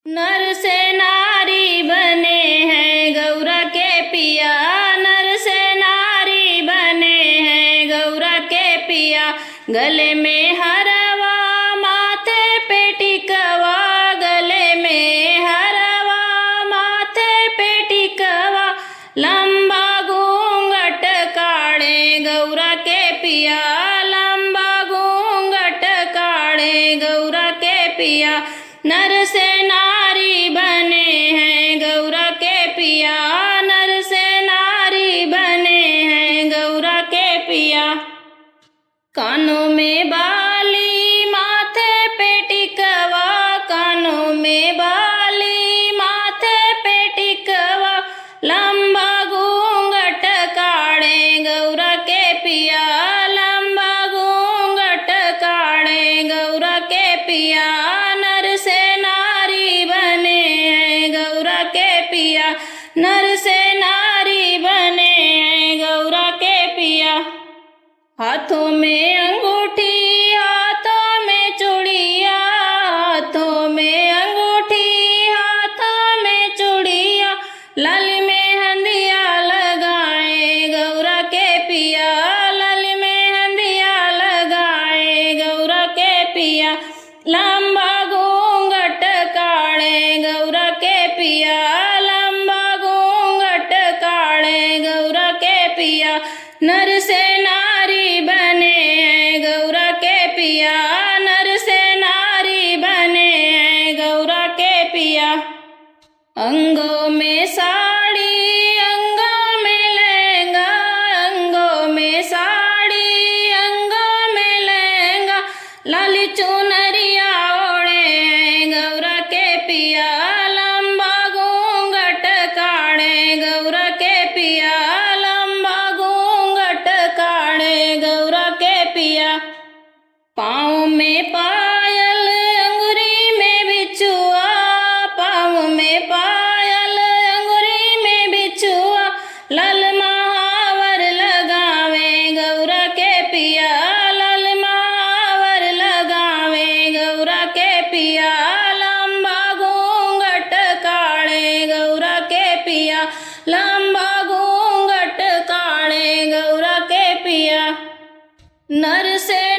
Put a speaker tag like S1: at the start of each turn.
S1: नर से नारी बने हैं गौरा के पिया, नर से नारी बने हैं गौरा के पिया। गले में हरवा माथे पे टिकवा, गले में हरवा माथे पे टिकवा। लंबा घूंघट काढ़े गौरा के पिया, लंबा घूंघट काढ़े गौरा के पिया। नर से नारी बने हैं गौरा के पिया, नर से नारी बने हैं गौरा के पिया। कानों में बाली माथे पे टिकवा, कानों में बाली माथे पे टिकवा। लंबा घूंघट काढ़े गौरा के पिया, लंबा घूंघट काढ़े गौरा के पिया। नर से नारी बने हैं गौरा के पिया, नर से नारी बने हैं गौरा के पिया। हाथों में अंगूठी हाथों में चूड़िया, हाथों में अंगूठी हाथों में चूड़िया। लाल में हंदिया लगाए गौरा के पिया, लाल में हंदिया लगाए गौरा के पिया। लंबा घूंघट काढ़े गौरा के पिया, लंबा घूंघट काढ़े गौरा के पिया। नर से नारी बने हैं गौरा के पिया, नर से नारी बने हैं गौरा के पिया। अंगों में साड़ी अंगों में लहंगा, अंगों में साड़ी अंगों में लहंगा। लाली चुनरिया ओढ़े हैं गौरा के पिया, लंबा घूंघट काढ़े गौरा के पिया, लंबा घूंघट काढ़े गौरा के पिया। पाँव में पायल अंगुरी में बिछुआ, पाँव में पायल अंगुरी में बिछुआ। लाल महावर लगावे गौरा के पिया, लाल महावर लगावे गौरा के पिया। लंबा घूंघट काढ़े गौरा के पिया, लंबा घूंघट काढ़े गौरा के पिया। नर से